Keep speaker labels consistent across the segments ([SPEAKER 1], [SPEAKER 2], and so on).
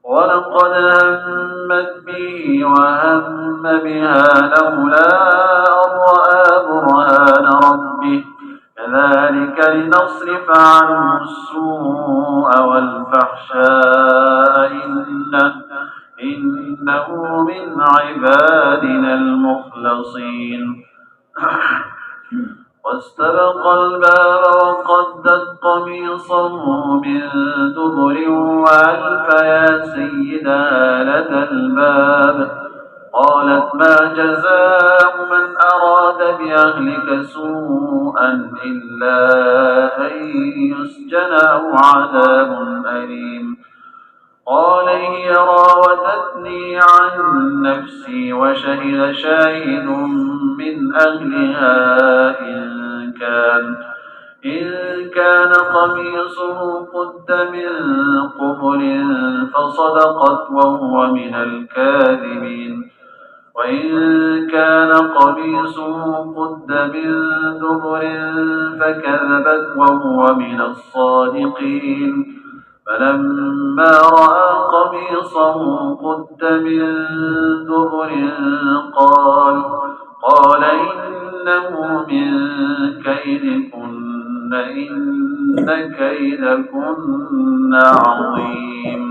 [SPEAKER 1] ولقد همت به وهم بها لولا أن رأى برهان ربه كذلك لنصرف عنه السوء والفحشاء إنه من عبادنا المخلصين. واستبق الباب وقدت قميصه من دبر وألف يا سيدها لدى الباب. قالت ما جزاء من أراد بأهلك سوءا إلا أن يسجن أو عذاب أليم. قال هي راودتني عن نفسي وشهد شاهد من أهلها إن كان قميصه قد من قبل فصدقت وهو من الكاذبين وإن كان قميصه قد من دبر فكذبت وهو من الصادقين. فلما رأى قميصه قد من دبر قال إنه من كيدكن إن كيدكن عظيم.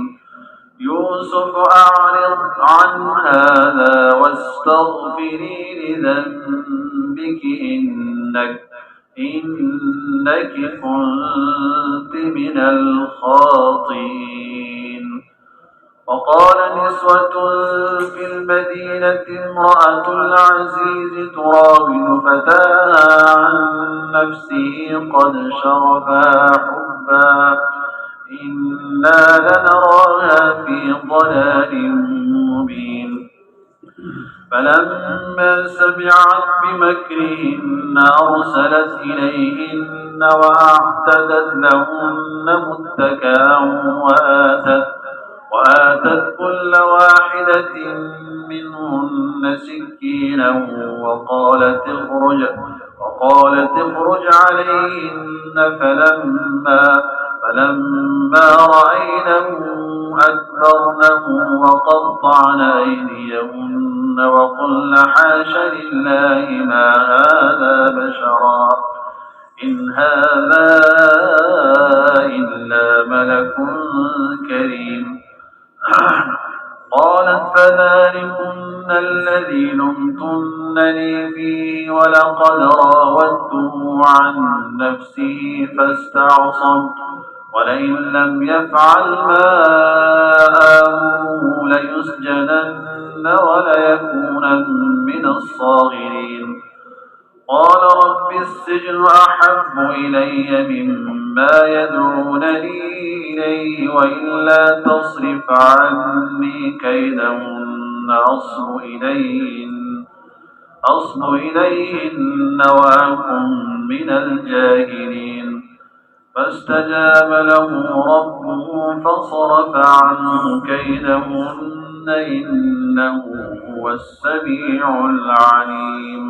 [SPEAKER 1] يوسف أعرض عن هذا واستغفري لذنبك إنك كنت من الخاطئين. وقال نسوة في المدينة امرأة العزيز تراود فتاها عن نفسه قد شغفها حبا إنا لنراها في ضلال مبين. فلما سمعت بمكرهن أرسلت إليهن وأعتدت لهن متكئا وآتت كل واحدة منهن سكينا وقالت اخرج عليهن. فلما رأينه أكبرنه وقطعن أيديهن وقلن حاش لله ما هذا بشرا إن هذا إلا ملك كريم. قالت فذلكن الذي لمتنني فيه ولقد راودته عن نفسه فاستعصم ولئن لم يفعل ما آمره ليسجنن وليكونن من الصاغرين. قال رب السجن أحب إلي مما يدعونني إليه وإلا تصرف عني كيدهن أصب إليهن وأكن من الجاهلين. فاستجاب له ربه فصرف عنه كيدهن إنه هو السميع العليم.